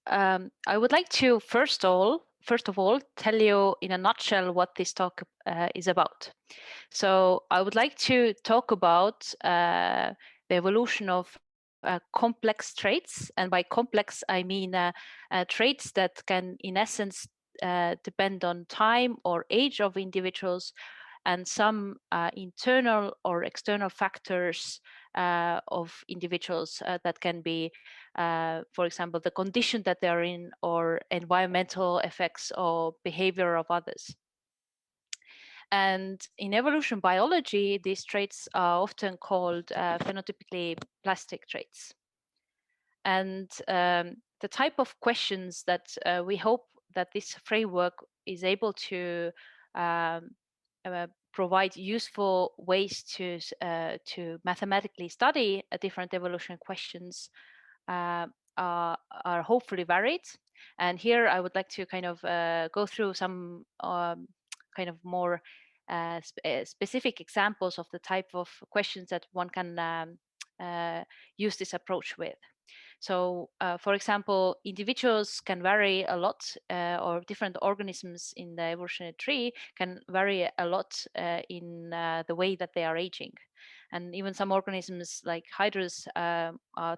I would like to first of all, tell you in a nutshell what this talk is about. So I would like to talk about the evolution of complex traits, and by complex I mean traits that can, in essence, depend on time or age of individuals, and some internal or external factors of individuals that can be, for example, the condition that they're in, or environmental effects or behavior of others. And in evolution biology, these traits are often called phenotypically plastic traits. And the type of questions that we hope that this framework is able to um, provide useful ways to mathematically study different evolution questions are hopefully varied. And here I would like to kind of go through some kind of more specific examples of the type of questions that one can use this approach with. So, for example, individuals can vary a lot, or different organisms in the evolutionary tree can vary a lot in the way that they are aging. And even some organisms like hydras are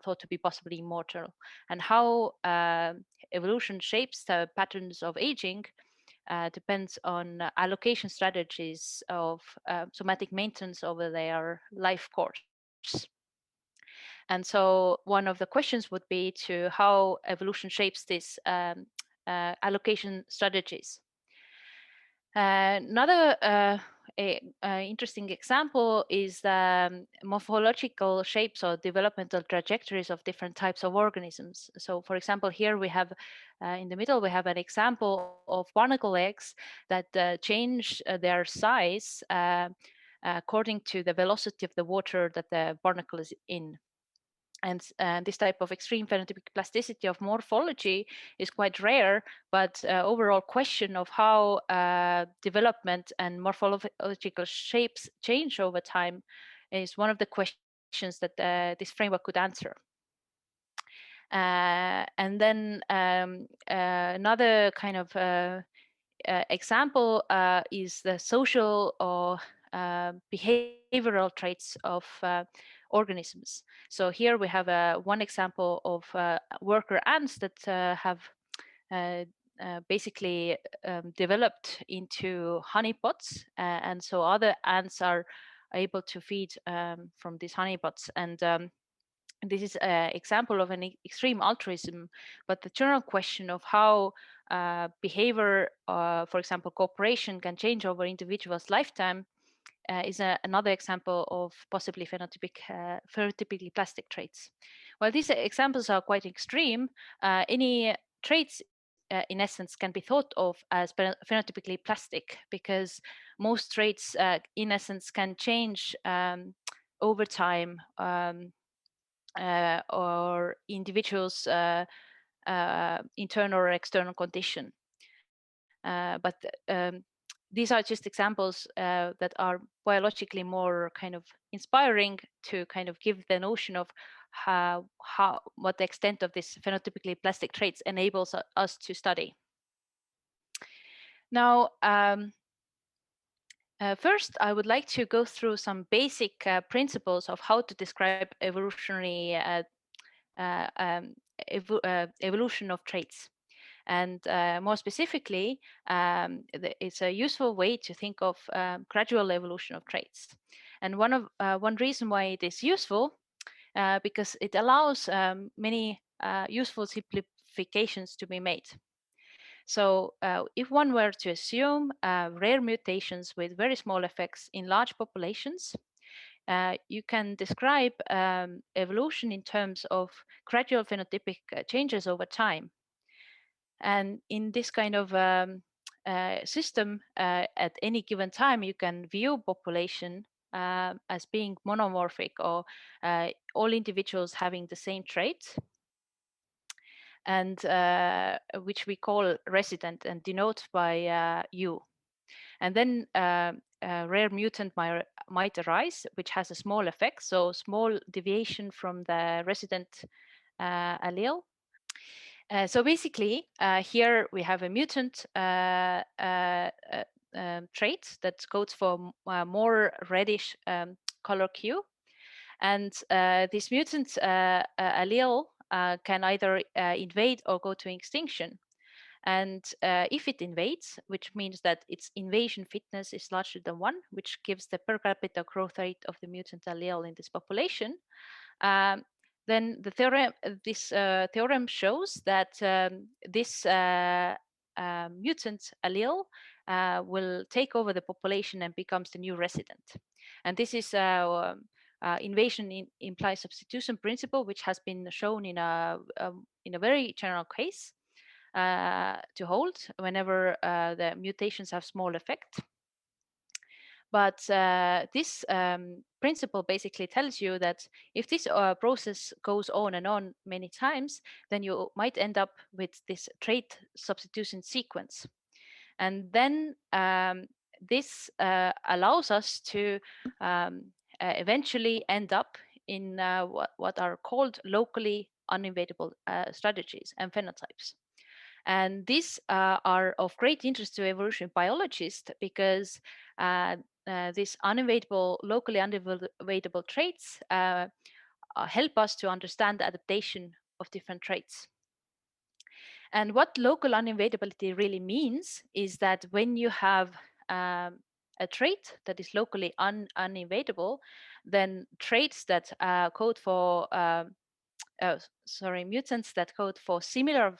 thought to be possibly immortal. And how evolution shapes the patterns of aging depends on allocation strategies of somatic maintenance over their life course. And so one of the questions would be to how evolution shapes these allocation strategies. Another interesting example is the morphological shapes or developmental trajectories of different types of organisms. So, for example, here we have in the middle, we have an example of barnacle eggs that change their size according to the velocity of the water that the barnacle is in. And this type of extreme phenotypic plasticity of morphology is quite rare, but overall question of how development and morphological shapes change over time is one of the questions that this framework could answer. And then another kind of example is the social or behavioral traits of organisms. So here we have one example of worker ants that have basically developed into honeypots, and so other ants are able to feed from these honeypots. And this is an example of an extreme altruism, but the general question of how behavior, for example, cooperation, can change over individuals' lifetime is another example of possibly phenotypically plastic traits. While these examples are quite extreme, any traits in essence can be thought of as phenotypically plastic, because most traits in essence can change over time, or individuals' internal or external condition. But these are just examples that are biologically more kind of inspiring to kind of give the notion of what the extent of this phenotypically plastic traits enables us to study. Now, first, I would like to go through some basic principles of how to describe evolutionary evolution of traits. And more specifically, it's a useful way to think of gradual evolution of traits. And one reason why it is useful, because it allows many useful simplifications to be made. So if one were to assume rare mutations with very small effects in large populations, you can describe evolution in terms of gradual phenotypic changes over time. And in this kind of system, at any given time, you can view population as being monomorphic, or all individuals having the same traits, and which we call resident and denote by U. And then a rare mutant might arise, which has a small effect, so small deviation from the resident allele, So basically, here we have a mutant trait that codes for more reddish color hue. And this mutant allele can either invade or go to extinction. And if it invades, which means that its invasion fitness is larger than 1, which gives the per capita growth rate of the mutant allele in this population, um, then this theorem shows that this mutant allele will take over the population and becomes the new resident. And this is invasion implies substitution principle, which has been shown in a very general case to hold whenever the mutations have small effect. But this principle basically tells you that if this process goes on and on many times, then you might end up with this trait substitution sequence. And then this allows us to eventually end up in what are called locally uninvadable strategies and phenotypes. And these are of great interest to evolutionary biologists because these uninvadable, locally uninvadable traits help us to understand the adaptation of different traits. And what local uninvadability really means is that when you have a trait that is locally uninvadable, then traits that code for mutants that code for similar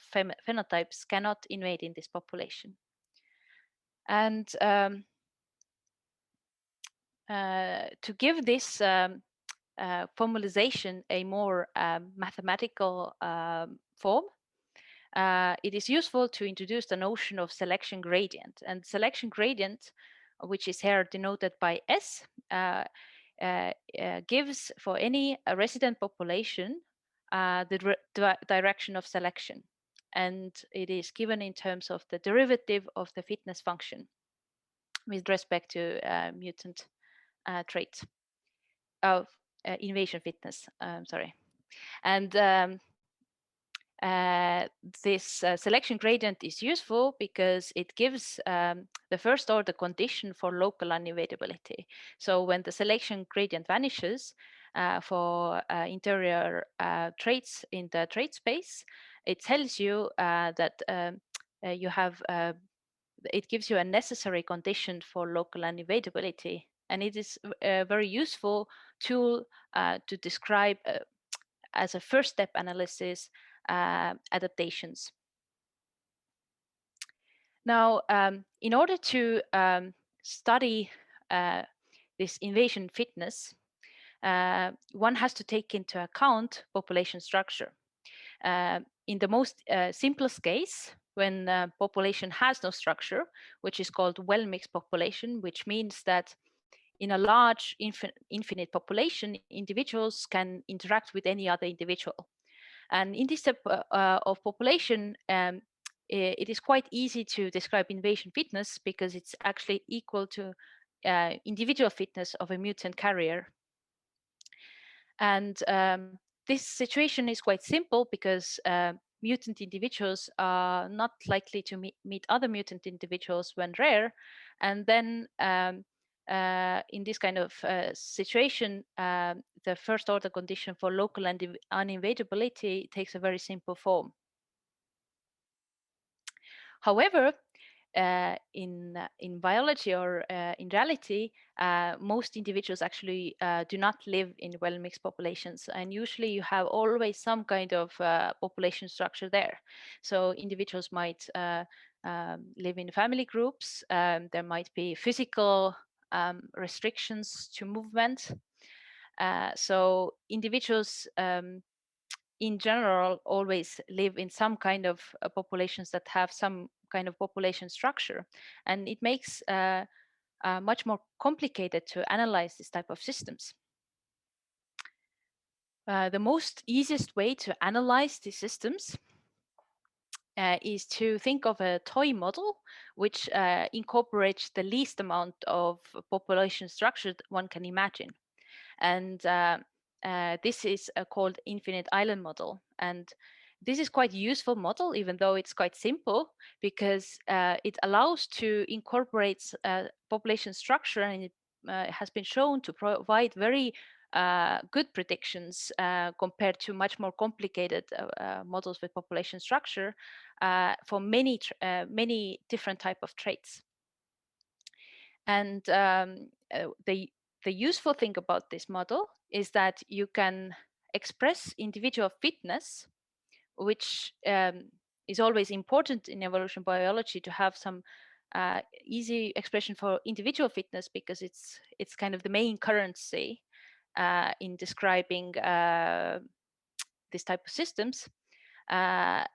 phenotypes cannot invade in this population. And to give this formalization a more mathematical form, it is useful to introduce the notion of selection gradient. And selection gradient, which is here denoted by S, gives for any resident population the direction of selection. And it is given in terms of the derivative of the fitness function with respect to mutant traits of invasion fitness, sorry. And this selection gradient is useful because it gives the first order condition for local uninvadability. So when the selection gradient vanishes for interior traits in the trait space, it tells you that you have it gives you a necessary condition for local uninvadability. And it is a very useful tool to describe as a first step analysis adaptations. Now, in order to study this invasion fitness, one has to take into account population structure. In the most simplest case, when population has no structure, which is called well-mixed population, which means that in a large infinite population, individuals can interact with any other individual. And in this type of population, it is quite easy to describe invasion fitness because it's actually equal to individual fitness of a mutant carrier. And this situation is quite simple because mutant individuals are not likely to meet other mutant individuals when rare. And then in this kind of situation, the first order condition for local uninvadability takes a very simple form. However, in biology or in reality, most individuals actually do not live in well-mixed populations, and usually you have always some kind of population structure there. So individuals might live in family groups. There might be physical restrictions to movement. So individuals in general always live in some kind of populations that have some kind of population structure, and it makes much more complicated to analyze this type of systems. The most easiest way to analyze these systems is to think of a toy model which incorporates the least amount of population structure that one can imagine. And this is called infinite island model. And this is quite a useful model, even though it's quite simple, because it allows to incorporate population structure, and it has been shown to provide very good predictions compared to much more complicated models with population structure for many different type of traits. And the useful thing about this model is that you can express individual fitness, which is always important in evolution biology to have some easy expression for individual fitness, because it's kind of the main currency in describing this type of systems. And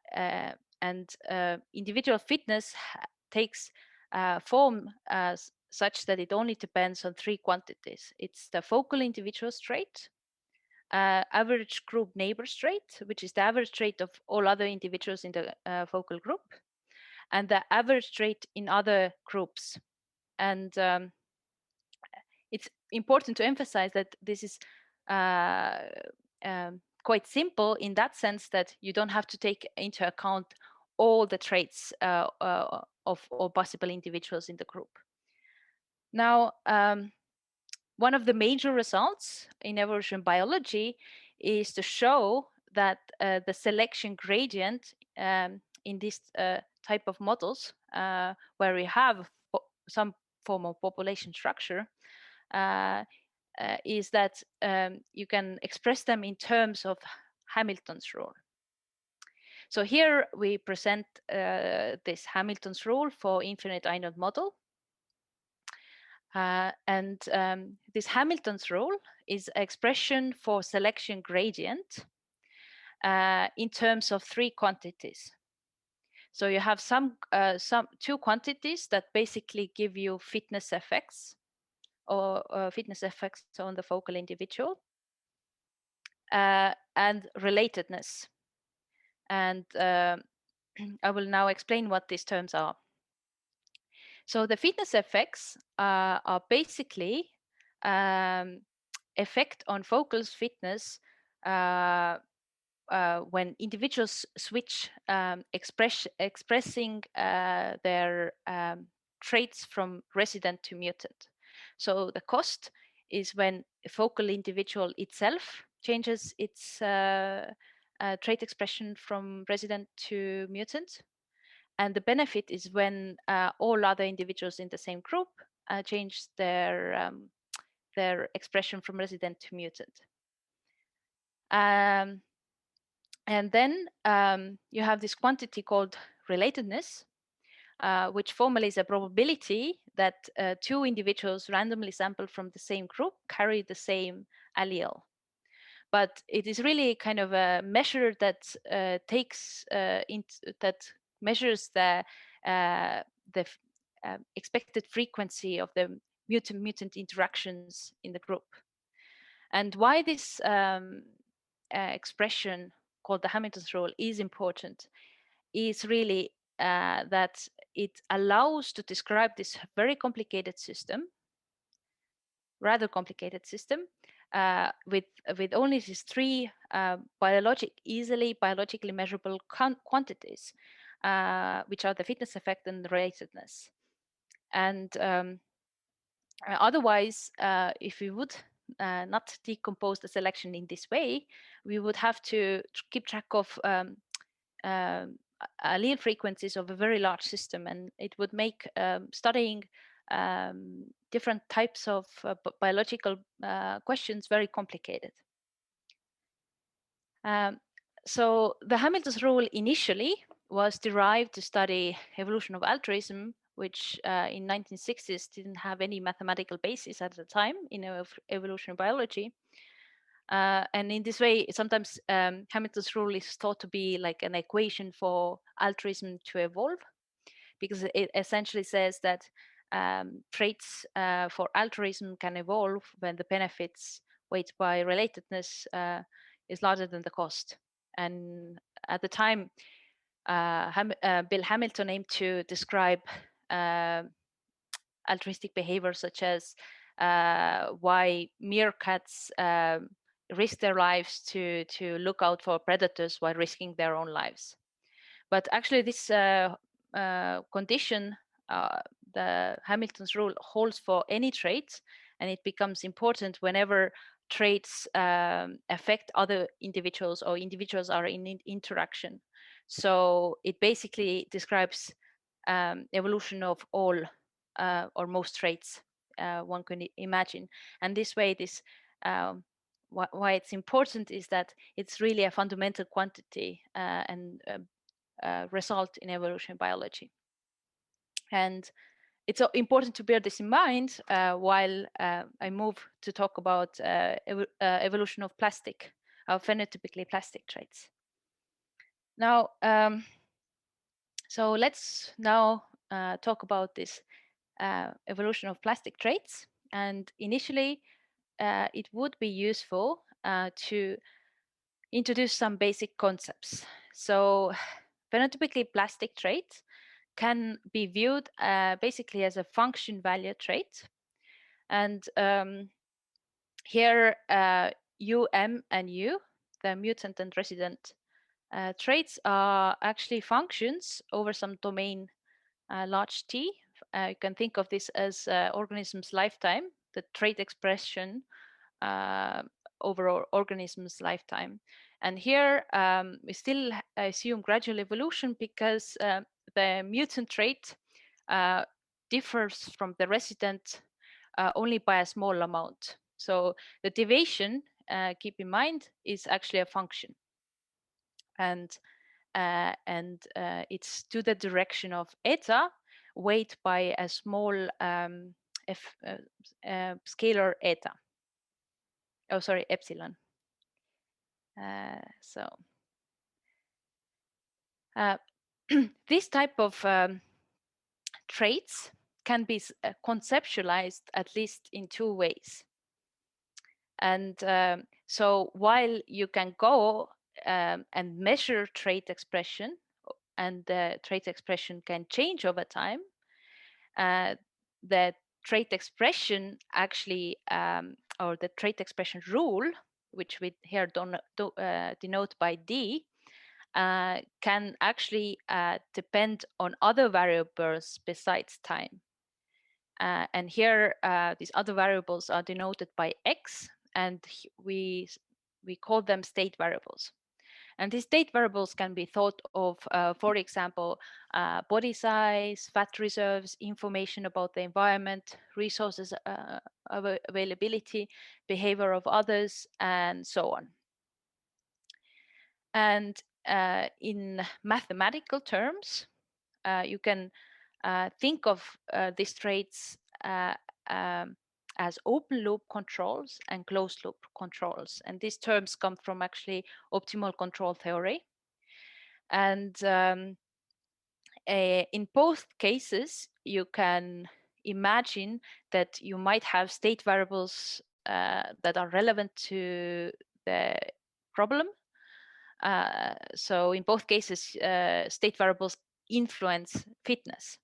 individual fitness takes form such that it only depends on three quantities. It's the focal individuals trait, average group neighbors trait, which is the average trait of all other individuals in the focal group, and the average trait in other groups. And it's important to emphasize that this is quite simple in that sense that you don't have to take into account all the traits of all possible individuals in the group. Now, one of the major results in evolution biology is to show that the selection gradient in this type of models, where we have some form of population structure, is that you can express them in terms of Hamilton's rule. So here we present this Hamilton's rule for infinite Einord model. And this Hamilton's rule is expression for selection gradient in terms of three quantities. So you have some two quantities that basically give you fitness effects or fitness effects on the focal individual, and relatedness. And I will now explain what these terms are. So the fitness effects are basically effect on focal's fitness when individuals switch expressing their traits from resident to mutant. So the cost is when a focal individual itself changes its trait expression from resident to mutant. And the benefit is when all other individuals in the same group change their expression from resident to mutant. And then you have this quantity called relatedness, which formally is a probability that two individuals randomly sampled from the same group carry the same allele. But it is really kind of a measure that that measures the expected frequency of the mutant-mutant interactions in the group. And why this expression called the Hamilton's rule is important is really that it allows to describe this very complicated system, rather complicated system, with only these three easily biologically measurable quantities, which are the fitness effect and the relatedness. And otherwise, if we would not decompose the selection in this way, we would have to keep track of allele frequencies of a very large system, and it would make studying different types of biological questions very complicated. So the Hamilton's rule initially was derived to study evolution of altruism, which in 1960s didn't have any mathematical basis at the time in evolutionary biology. And in this way, sometimes Hamilton's rule is thought to be like an equation for altruism to evolve, because it essentially says that traits for altruism can evolve when the benefits weighed by relatedness is larger than the cost. And at the time, Bill Hamilton aimed to describe altruistic behavior, such as why meerkats risk their lives to look out for predators while risking their own lives. But actually, this condition, the Hamilton's rule, holds for any traits, and it becomes important whenever traits affect other individuals or individuals are in interaction. So it basically describes evolution of all or most traits one can imagine. And this way, this why it's important is that it's really a fundamental quantity and result in evolution biology. And it's important to bear this in mind while I move to talk about evolution of plastic, phenotypically plastic traits. Now, so let's now talk about this evolution of plastic traits. And initially, it would be useful to introduce some basic concepts. So phenotypically plastic traits can be viewed basically as a function value trait. And here, M and U, the mutant and resident traits, are actually functions over some domain large T. You can think of this as organism's lifetime, the trait expression over organism's lifetime. And here we still assume gradual evolution because the mutant trait differs from the resident only by a small amount. So the deviation, keep in mind, is actually a function. And it's to the direction of eta, weight by a small scalar eta. Oh, sorry, epsilon. This type of traits can be conceptualized at least in two ways. And so while you can go and measure trait expression, and the trait expression can change over time, the trait expression actually, or the trait expression rule, which we here denote by D, can actually depend on other variables besides time. And here, these other variables are denoted by X, and we call them state variables. And these state variables can be thought of, for example, body size, fat reserves, information about the environment, resources availability, behavior of others, and so on. And in mathematical terms, you can think of these traits as open loop controls and closed loop controls. And these terms come from actually optimal control theory. And in both cases, you can imagine that you might have state variables that are relevant to the problem. So in both cases, state variables influence fitness,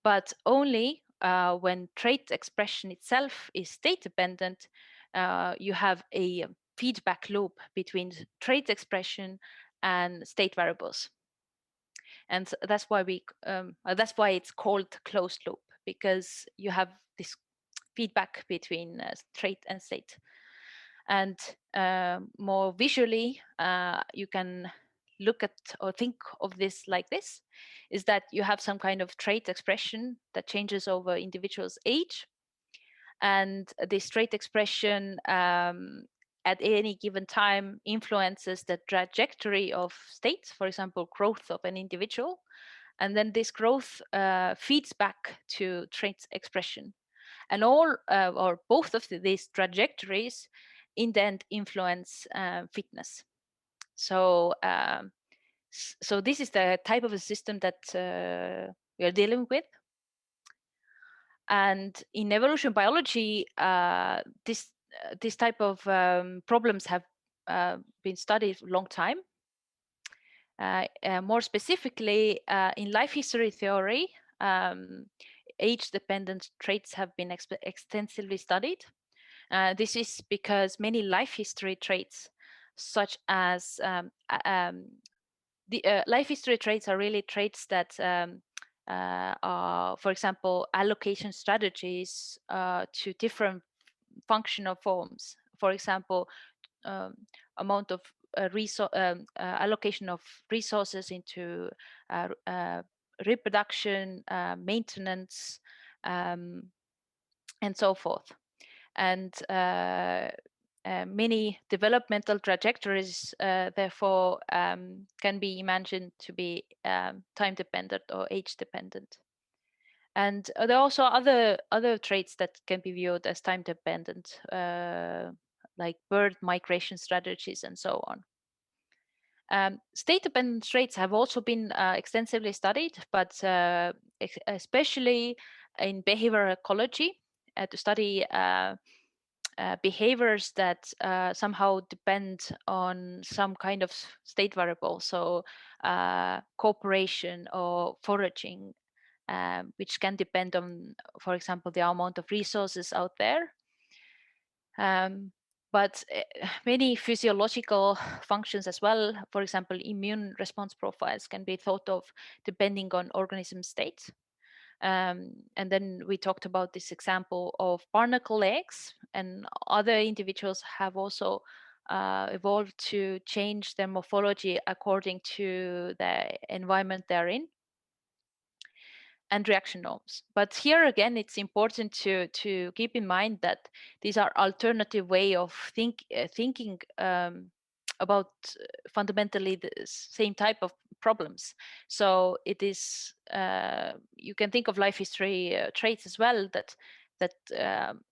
but only when trait expression itself is state dependent, you have a feedback loop between trait expression and state variables. And that's why that's why it's called closed loop, because you have this feedback between trait and state. And more visually, you can look at or think of this like this, is that you have some kind of trait expression that changes over individual's age. And this trait expression at any given time influences the trajectory of states, for example, growth of an individual. And then this growth feeds back to trait expression. And all or both of these trajectories in the end influence fitness. So, so this is the type of a system that we are dealing with. And in evolution biology, this type of problems have been studied a long time. More specifically, in life history theory, age-dependent traits have been extensively studied. This is because many life history traits, such as the life history traits, are really traits that are, for example, allocation strategies to different functional forms. For example, um, amount of allocation of resources into reproduction, maintenance, um, and so forth. And many developmental trajectories, therefore, can be imagined to be time dependent or age dependent. And there are also other traits that can be viewed as time dependent, like bird migration strategies and so on. State-dependent traits have also been extensively studied, but especially in behavioral ecology, to study behaviors that somehow depend on some kind of state variable, so cooperation or foraging, which can depend on, for example, the amount of resources out there. But many physiological functions as well, for example, immune response profiles, can be thought of depending on organism state. And then we talked about this example of barnacle eggs, and other individuals have also evolved to change their morphology according to the environment they're in, and reaction norms. But here again, it's important to keep in mind that these are alternative way of thinking about fundamentally the same type of problems. So it is you can think of life history traits as well that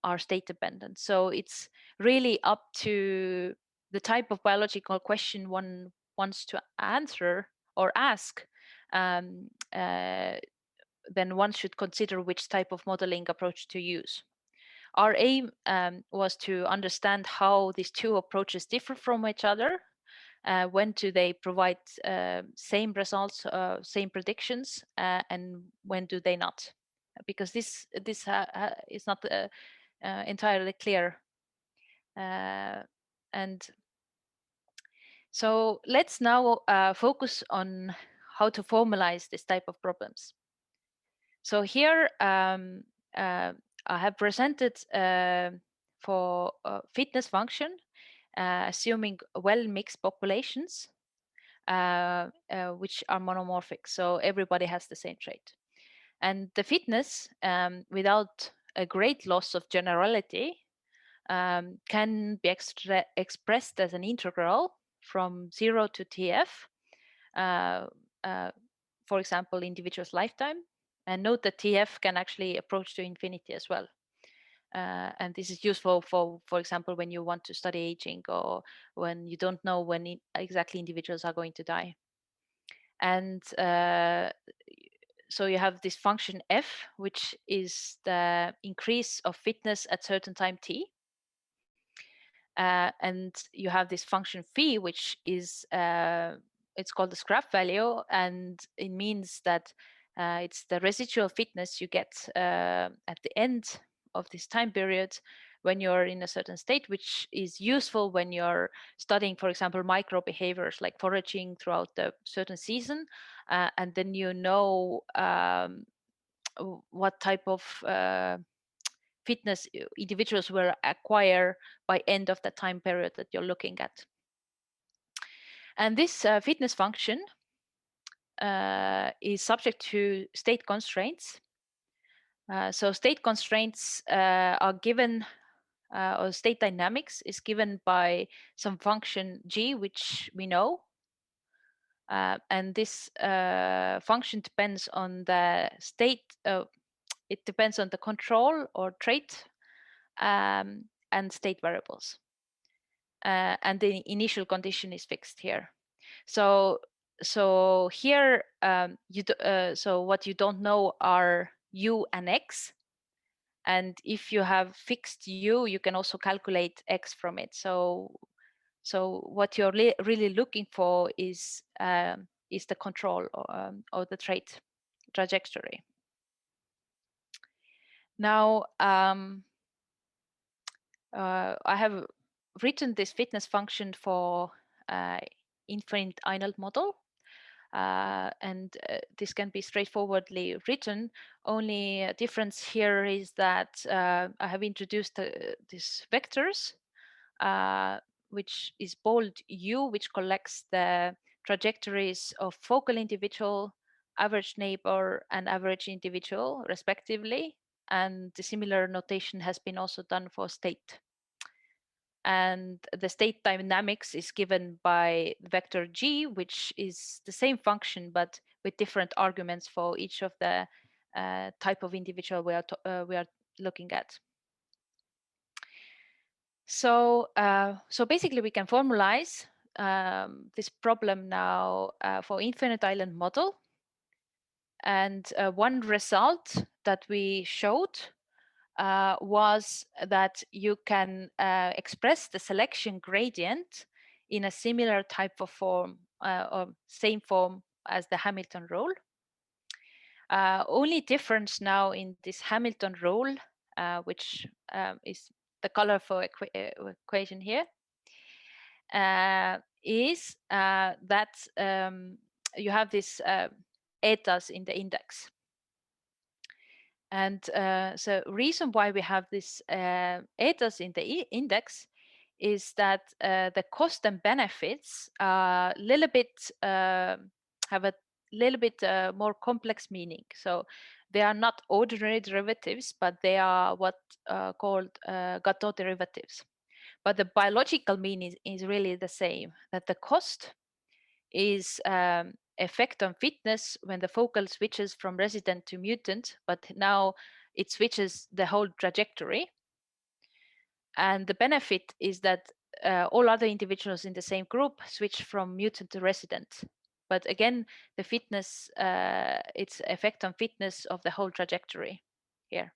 are state dependent. So it's really up to the type of biological question one wants to answer or ask. um, uh, then one should consider which type of modeling approach to use. Our aim was to understand how these two approaches differ from each other. When do they provide same results, same predictions, and when do they not? Because this is not entirely clear. And so let's now focus on how to formalize this type of problems. So here I have presented for fitness function, assuming well-mixed populations, which are monomorphic. So everybody has the same trait. And the fitness, without a great loss of generality, can be expressed as an integral from 0 to TF, uh, uh, for example, individual's lifetime. And note that TF can actually approach to infinity as well. And this is useful for example, when you want to study aging or when you don't know when exactly individuals are going to die. And so you have this function F, which is the increase of fitness at certain time t. And you have this function phi, which is it's called the scrap value, and it means that it's the residual fitness you get at the end of this time period when you're in a certain state, which is useful when you're studying, for example, micro behaviors like foraging throughout the certain season, and then you know what type of fitness individuals will acquire by end of the time period that you're looking at. And this fitness function is subject to state constraints. So state constraints are given, or state dynamics is given by some function g, which we know. And this function depends on the state, it depends on the control or trait and state variables. And the initial condition is fixed here. So here so what you don't know are u and x, and if you have fixed u, you can also calculate x from it. So what you're really looking for is the control or the trait trajectory. Now I have written this fitness function for infinite Eineld model. And this can be straightforwardly written. Only difference here is that I have introduced these vectors, which is bold U, which collects the trajectories of focal individual, average neighbor, and average individual, respectively. And the similar notation has been also done for state. And the state dynamics is given by vector G, which is the same function, but with different arguments for each of the type of individual we are looking at. So, so basically we can formalize this problem now for infinite island model. And one result that we showed was that you can express the selection gradient in a similar type of form or same form as the Hamilton rule. Only difference now in this Hamilton rule, which is the colorful equation here, is that you have this etas in the index. And so reason why we have this etas in the index is that the cost and benefits are a little bit have a little bit more complex meaning. So they are not ordinary derivatives, but they are what called Gateau derivatives. But the biological meaning is really the same, that the cost is effect on fitness when the focal switches from resident to mutant, but now it switches the whole trajectory. And the benefit is that all other individuals in the same group switch from mutant to resident. But again, the fitness, its effect on fitness of the whole trajectory here.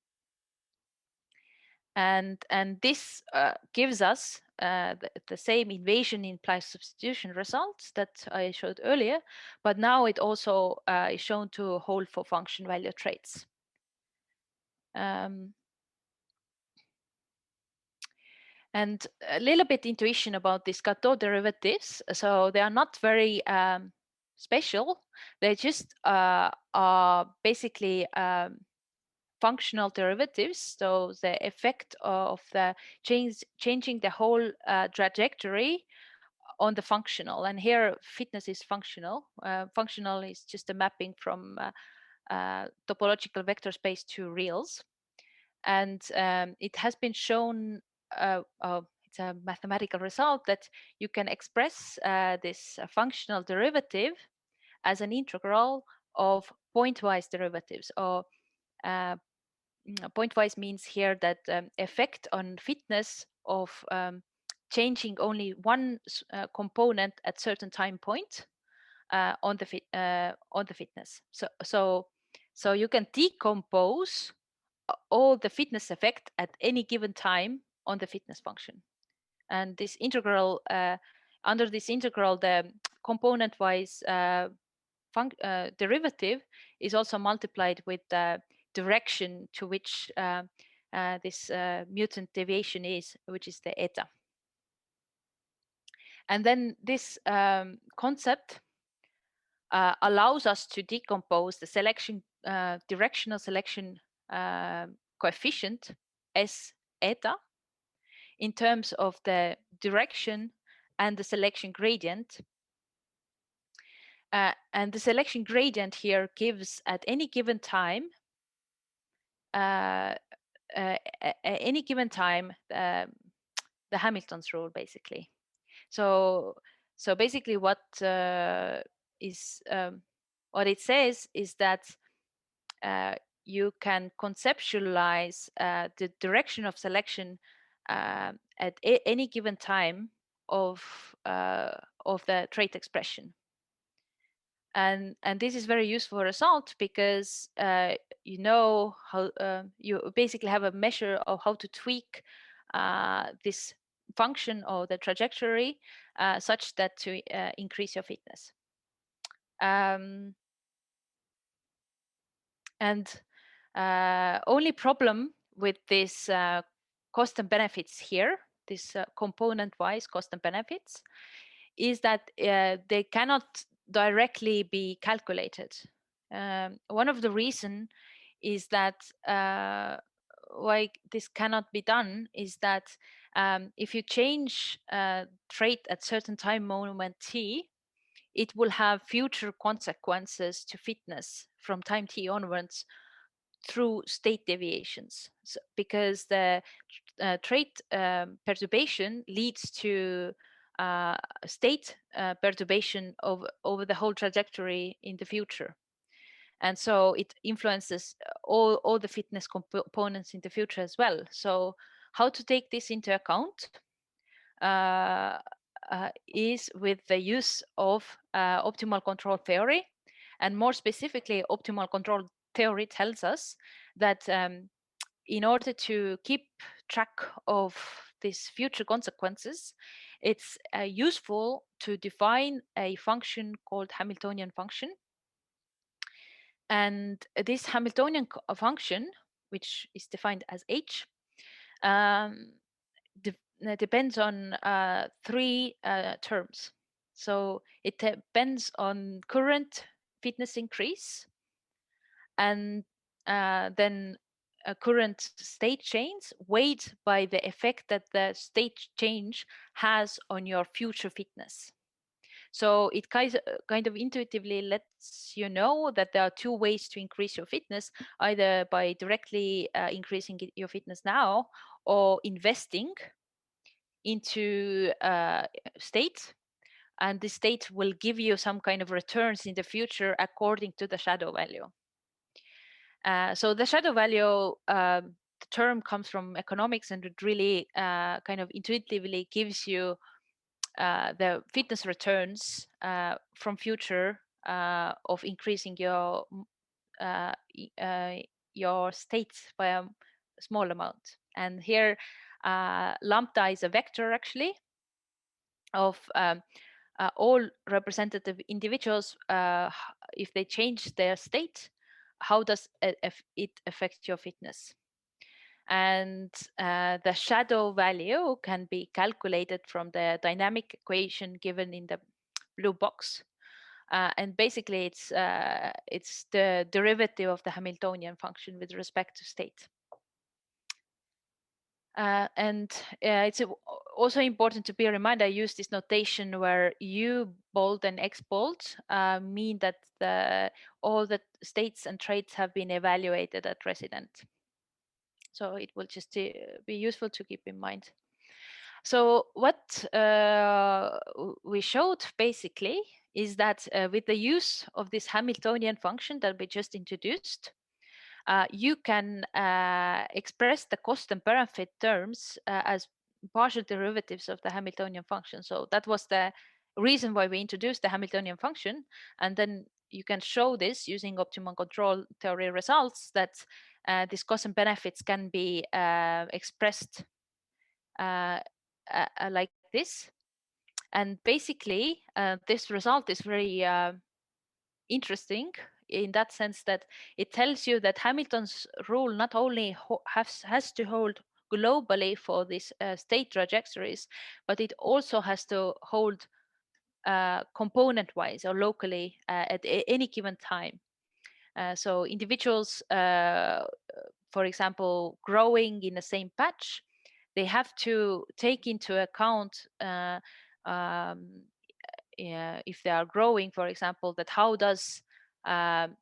And this gives us the same invasion implies substitution results that I showed earlier, but now it also is shown to hold for function value traits. And a little bit intuition about these Gateau derivatives. So they are not very special. They just are basically functional derivatives. So the effect of the changing the whole trajectory on the functional. And here fitness is functional. Functional is just a mapping from topological vector space to reals. And it has been shown, it's a mathematical result, that you can express this functional derivative as an integral of pointwise derivatives. Or pointwise means here that effect on fitness of changing only one component at certain time point on the fitness. So you can decompose all the fitness effect at any given time on the fitness function. And this integral, under this integral, the component-wise derivative is also multiplied with the direction to which this mutant deviation is, which is the eta. And then this concept allows us to decompose the selection directional selection coefficient S eta in terms of the direction and the selection gradient. And the selection gradient here gives at any given time the Hamilton's rule, basically. So basically what what it says is that you can conceptualize the direction of selection at any given time of the trait expression. And this is very useful result because you know how you basically have a measure of how to tweak this function or the trajectory such that to increase your fitness. And only problem with this cost and benefits here, this component-wise cost and benefits, is that they cannot directly be calculated. One of the reason is that why this cannot be done is that if you change a trait at certain time moment t, it will have future consequences to fitness from time t onwards through state deviations. So, because the trait perturbation leads to state perturbation over the whole trajectory in the future. And so it influences all the fitness components in the future as well. So how to take this into account is with the use of optimal control theory. And more specifically, optimal control theory tells us that in order to keep track of these future consequences, it's useful to define a function called Hamiltonian function. And this Hamiltonian function, which is defined as h, depends on three terms. So it depends on current fitness increase, and then current state change weighed by the effect that the state change has on your future fitness. So it kind of intuitively lets you know that there are two ways to increase your fitness, either by directly increasing your fitness now or investing into state. And the state will give you some kind of returns in the future according to the shadow value. So the shadow value the term comes from economics, and it really kind of intuitively gives you the fitness returns from future of increasing uh, your states by a small amount. And here, lambda is a vector actually of all representative individuals. If they change their state, how does it affect your fitness? And the shadow value can be calculated from the dynamic equation given in the blue box. And basically, it's the derivative of the Hamiltonian function with respect to state. And it's also important to be reminded, I use this notation where U bold and X bold mean that all the states and traits have been evaluated at resident. So it will just be useful to keep in mind. So what we showed basically is that with the use of this Hamiltonian function that we just introduced, you can express the cost and benefit terms as partial derivatives of the Hamiltonian function. So that was the reason why we introduced the Hamiltonian function. And then you can show this using optimal control theory results that these costs and benefits can be expressed like this. And basically, this result is very interesting in that sense that it tells you that Hamilton's rule not only has to hold globally for these state trajectories, but it also has to hold component-wise or locally at any given time. So individuals, for example, growing in the same patch, they have to take into account if they are growing, for example, that how does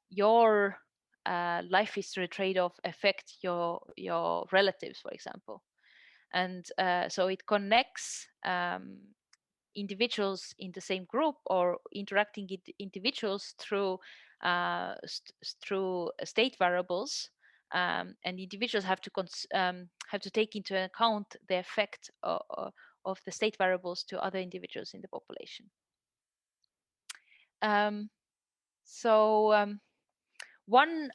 your life history trade-off affect your relatives, for example. And so it connects individuals in the same group or interacting individuals through through state variables, and individuals have to take into account the effect of the state variables to other individuals in the population. One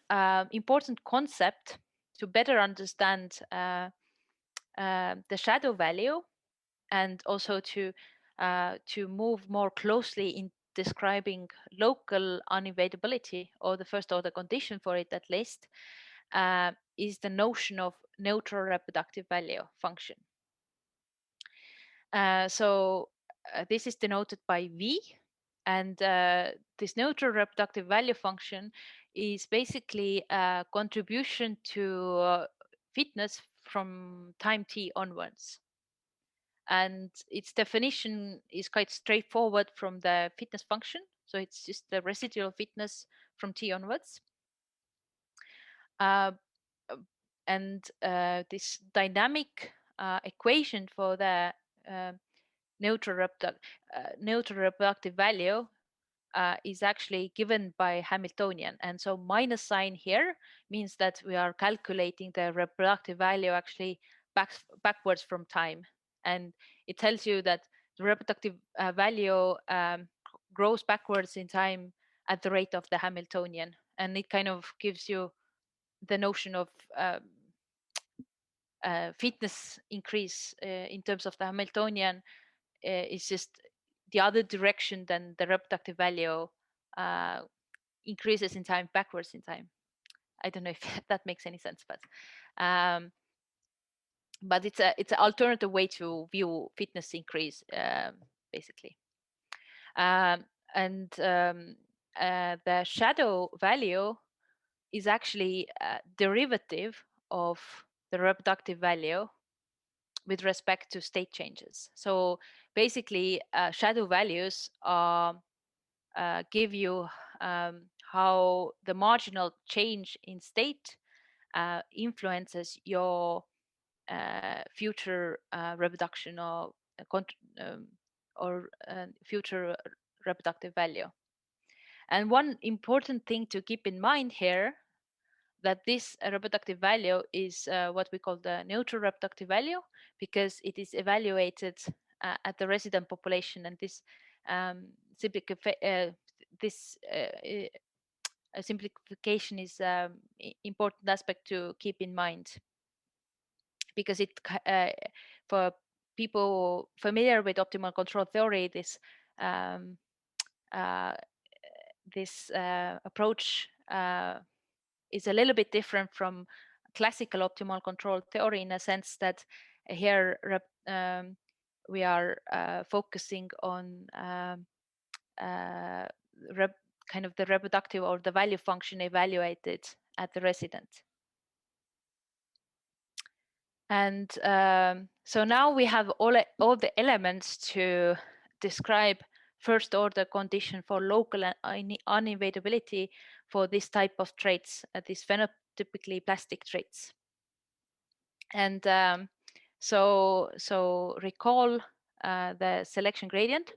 important concept to better understand the shadow value, and also to move more closely in describing local uninvadability, or the first order condition for it at least, is the notion of neutral reproductive value function. This is denoted by V, and this neutral reproductive value function is basically a contribution to fitness from time t onwards. And its definition is quite straightforward from the fitness function. So it's just the residual fitness from t onwards. And this dynamic equation for the neutral reproductive value is actually given by Hamiltonian. And so minus sign here means that we are calculating the reproductive value actually backwards from time. And it tells you that the reproductive value grows backwards in time at the rate of the Hamiltonian. And it kind of gives you the notion of fitness increase in terms of the Hamiltonian is just the other direction than the reproductive value increases in time backwards in time. I don't know if that makes any sense, but it's an alternative way to view fitness increase, basically. And the shadow value is actually a derivative of the reproductive value with respect to state changes. So basically, shadow values give you how the marginal change in state influences your future reproduction or future reproductive value. And one important thing to keep in mind here, that this reproductive value is what we call the neutral reproductive value, because it is evaluated at the resident population. And this simplification is important aspect to keep in mind, because it for people familiar with optimal control theory, this approach is a little bit different from classical optimal control theory, in a sense that here we are focusing on kind of the reproductive or the value function evaluated at the resident. And so now we have all the elements to describe first order condition for local uninvadability for this type of traits, these phenotypically plastic traits. And so recall the selection gradient,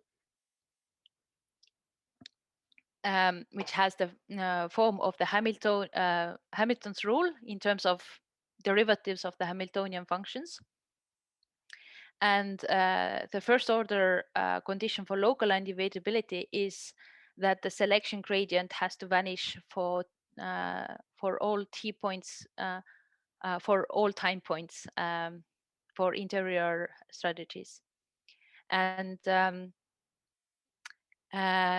which has the form of the Hamilton's rule in terms of derivatives of the Hamiltonian functions. And the first order condition for local uninvadability is that the selection gradient has to vanish for all t points, for all time points for interior strategies. And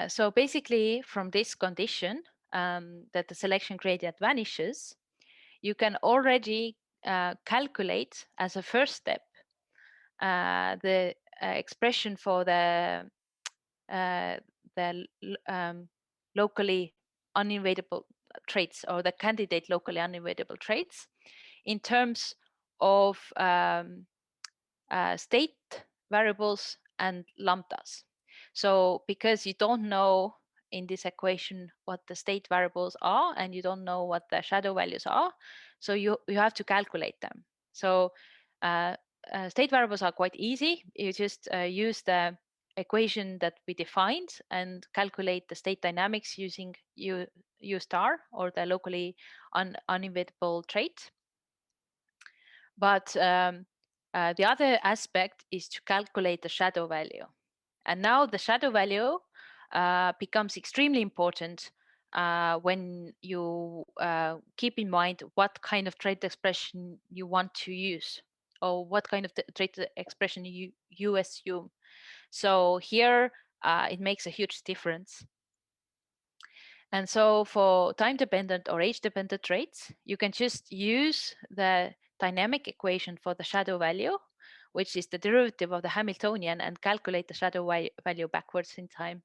so basically, from this condition that the selection gradient vanishes, you can already calculate as a first step the expression for the locally uninvadable traits, or the candidate locally uninvadable traits, in terms of state variables and lambdas. So because you don't know in this equation what the state variables are, and you don't know what the shadow values are, so you have to calculate them. So state variables are quite easy. You just use the equation that we defined and calculate the state dynamics using U star, or the locally uninvadable trait. But the other aspect is to calculate the shadow value. And now the shadow value becomes extremely important when you keep in mind what kind of trait expression you want to use, or what kind of trait expression you assume. So here it makes a huge difference. And so for time-dependent or age-dependent traits, you can just use the dynamic equation for the shadow value, which is the derivative of the Hamiltonian, and calculate the shadow value backwards in time.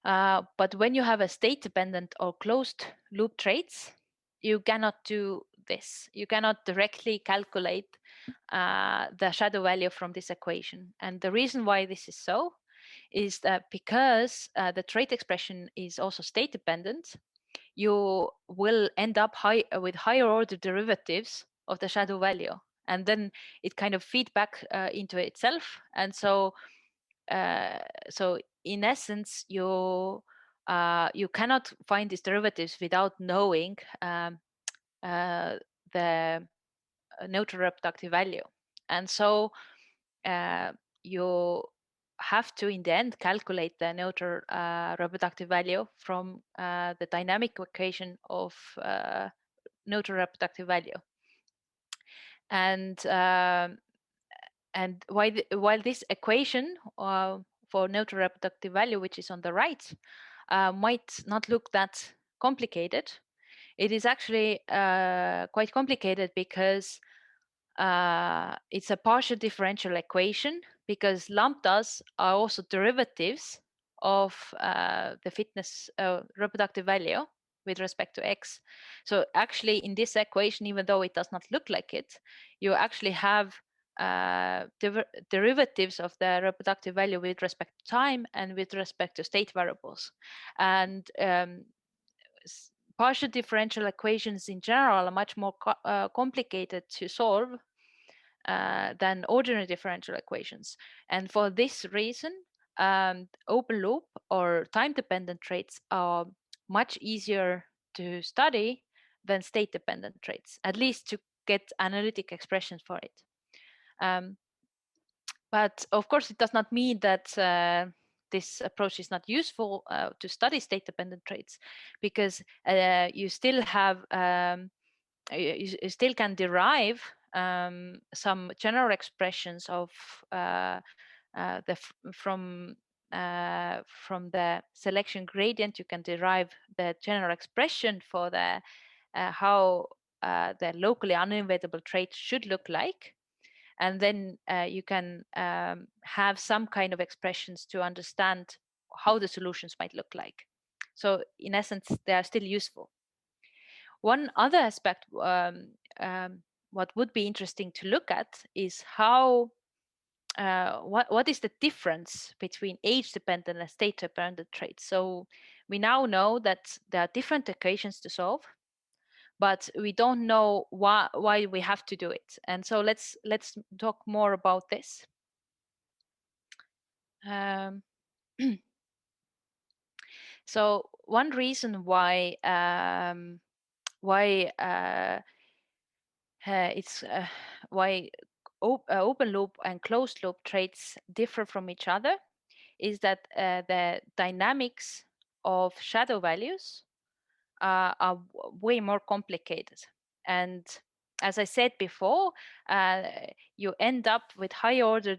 But when you have a state-dependent or closed loop traits, you cannot do this. You cannot directly calculate the shadow value from this equation. And the reason why this is so is that because the trait expression is also state-dependent, you will end up with higher order derivatives of the shadow value. And then it kind of feed back into itself. And so in essence, you cannot find these derivatives without knowing the neutral reproductive value. And so you have to, in the end, calculate the neutral reproductive value from the dynamic equation of neutral reproductive value. And while this equation for neutral reproductive value, which is on the right, might not look that complicated, it is actually quite complicated because it's a partial differential equation, because lambdas are also derivatives of the fitness reproductive value with respect to x. So actually in this equation, even though it does not look like it, you actually have derivatives of the reproductive value with respect to time and with respect to state variables. And partial differential equations in general are much more complicated to solve than ordinary differential equations. And for this reason, open loop or time-dependent traits are much easier to study than state-dependent traits, at least to get analytic expressions for it. But of course, it does not mean that this approach is not useful to study state-dependent traits, because you still have you still can derive some general expressions of from the selection gradient. You can derive the general expression for the how the locally uninvadable trait should look like. And then you can have some kind of expressions to understand how the solutions might look like. So in essence, they are still useful. One other aspect, what would be interesting to look at, is how what is the difference between age-dependent and state-dependent traits. So we now know that there are different equations to solve, but we don't know why we have to do it. And so let's talk more about this. So one reason why it's why open loop and closed loop traits differ from each other is that the dynamics of shadow values are way more complicated. And as I said before, you end up with high order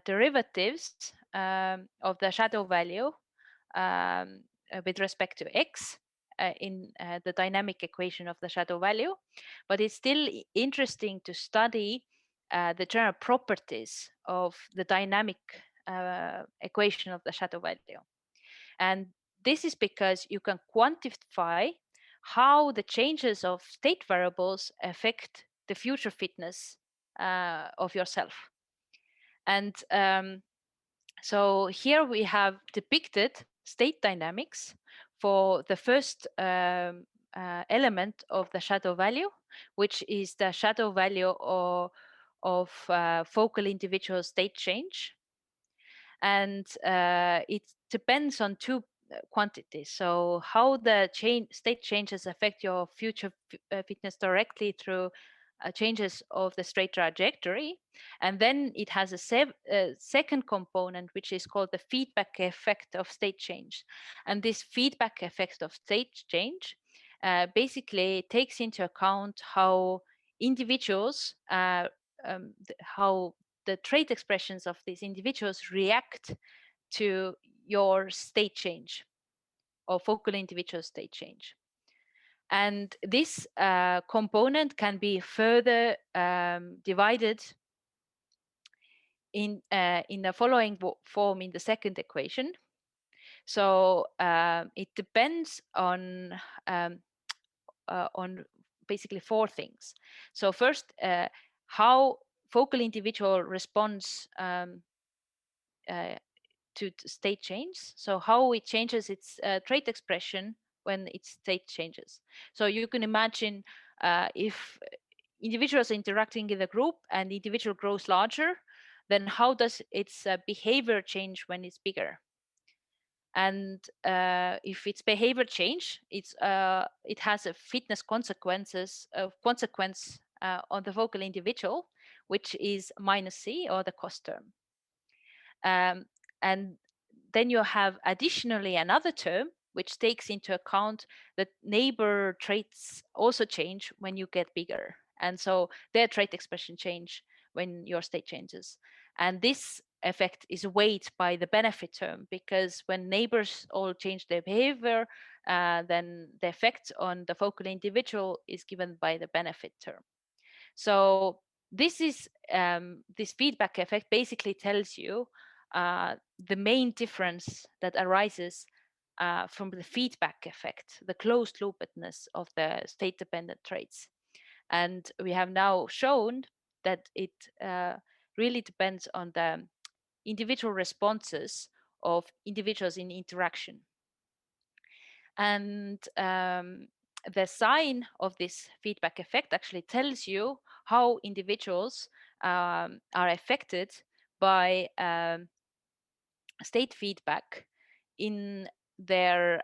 derivatives of the shadow value with respect to x in the dynamic equation of the shadow value. But it's still interesting to study the general properties of the dynamic equation of the shadow value. And this is because you can quantify how the changes of state variables affect the future fitness of yourself. And so here we have depicted state dynamics for the first element of the shadow value, which is the shadow value of focal individual state change. And it depends on two quantities. So how the state changes affect your future fitness directly through changes of the straight trajectory. And then it has a second component, which is called the feedback effect of state change. And this feedback effect of state change basically takes into account how individuals, how the trait expressions of these individuals react to your state change or focal individual state change. And this component can be further divided in the following form in the second equation. So it depends um, on basically four things. So first, how focal individual responds uh, to state change. So how it changes its trait expression when its state changes. So you can imagine if individuals are interacting in the group and the individual grows larger, then how does its behavior change when it's bigger? And if its behavior change, it has a fitness consequence on the focal individual, which is minus c, or the cost term. And then you have additionally another term which takes into account that neighbor traits also change when you get bigger, and so their trait expression change when your state changes. And this effect is weighed by the benefit term, because when neighbors all change their behavior, then the effect on the focal individual is given by the benefit term. So this feedback effect basically tells you the main difference that arises from the feedback effect, the closed loopedness of the state-dependent traits. And we have now shown that it really depends on the individual responses of individuals in interaction. And the sign of this feedback effect actually tells you how individuals are affected by state feedback in their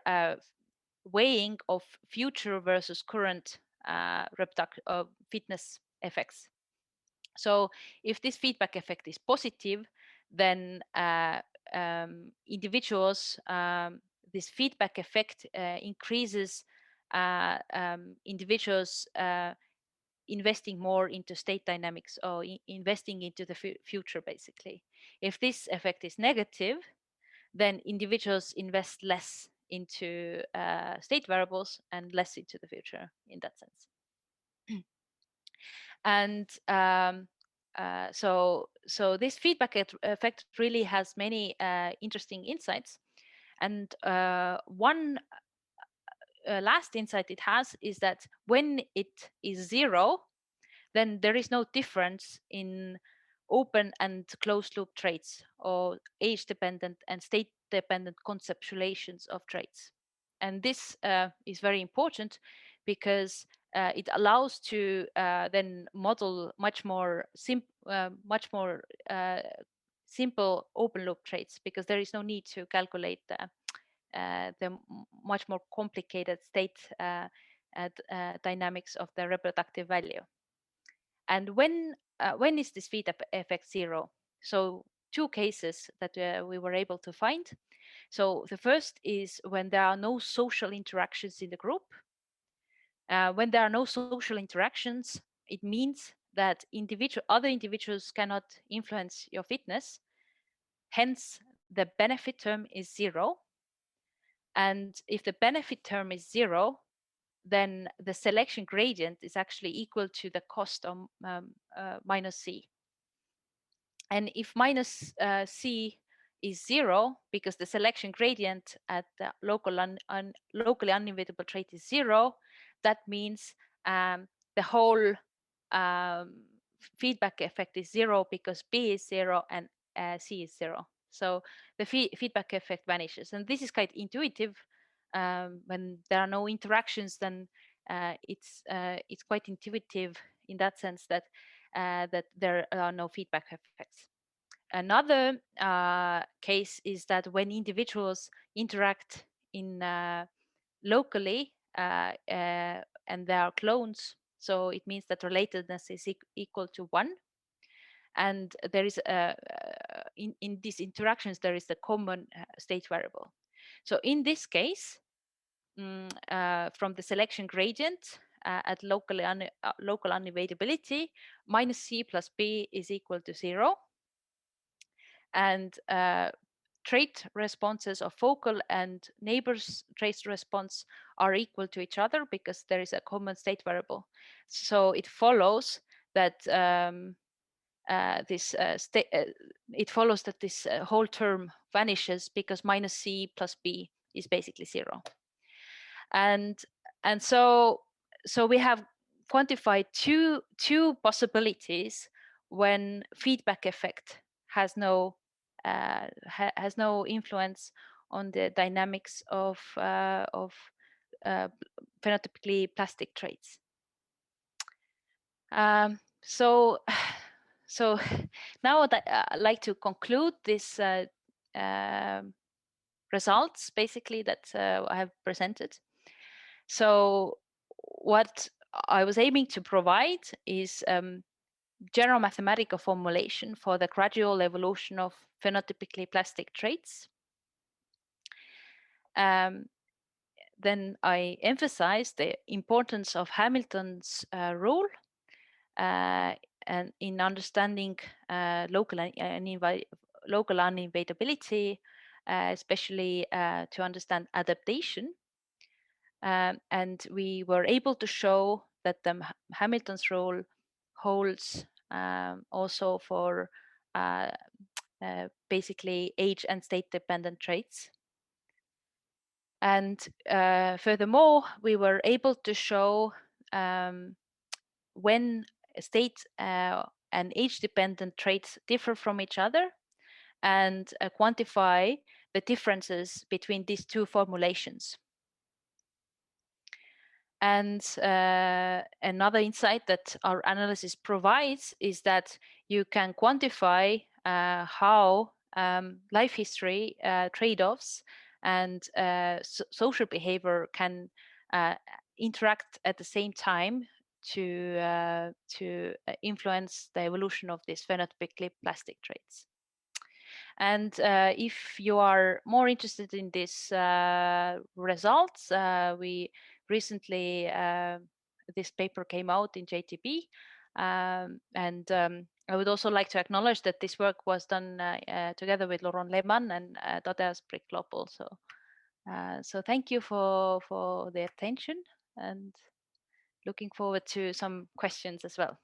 weighing of future versus current fitness effects. So if this feedback effect is positive, then individuals, this feedback effect increases individuals investing more into state dynamics, or investing into the future, basically. If this effect is negative, then individuals invest less into state variables and less into the future in that sense. And so this feedback effect really has many interesting insights. And one last insight it has is that when it is zero, then there is no difference in open and closed loop traits, or age dependent and state dependent conceptualizations of traits. And this is very important, because it allows to then model much more simple open loop traits, because there is no need to calculate the much more complicated state dynamics of the reproductive value. And when is this feedback effect zero? So two cases that we were able to find. So the first is when there are no social interactions in the group. When there are no social interactions, it means that other individuals cannot influence your fitness. Hence, the benefit term is zero. And if the benefit term is zero, then the selection gradient is actually equal to the cost of minus c. And if minus c is zero, because the selection gradient at the locally uninvadable trait is zero, that means the whole feedback effect is zero, because b is zero and c is zero. So the feedback effect vanishes. And this is quite intuitive. When there are no interactions, then it's quite intuitive in that sense that that there are no feedback effects. Another case is that when individuals interact in locally and there are clones, so it means that relatedness is equal to 1. And there is in these interactions there is the common state variable. So in this case, from the selection gradient at local uninvadability, minus c plus b is equal to 0. And trait responses of focal and neighbors trait response are equal to each other because there is a common state variable. So it follows that it follows that this whole term vanishes because minus c plus b is basically 0. And so we have quantified two possibilities when feedback effect has no influence on the dynamics of phenotypically plastic traits. So now I'd like to conclude this results basically that I have presented. So what I was aiming to provide is general mathematical formulation for the gradual evolution of phenotypically plastic traits. Then I emphasized the importance of Hamilton's rule and in understanding local uninvadability, especially to understand adaptation. And we were able to show that the Hamilton's rule holds also for basically age and state dependent traits. And furthermore, we were able to show when state and age dependent traits differ from each other and quantify the differences between these two formulations. And another insight that our analysis provides is that you can quantify how life history trade-offs and social behavior can interact at the same time to influence the evolution of these phenotypically plastic traits. And if you are more interested in these results, we recently, this paper came out in JTB. And I would also like to acknowledge that this work was done together with Laurent Lehmann and Tadeusz Priklop also. So thank you for the attention and looking forward to some questions as well.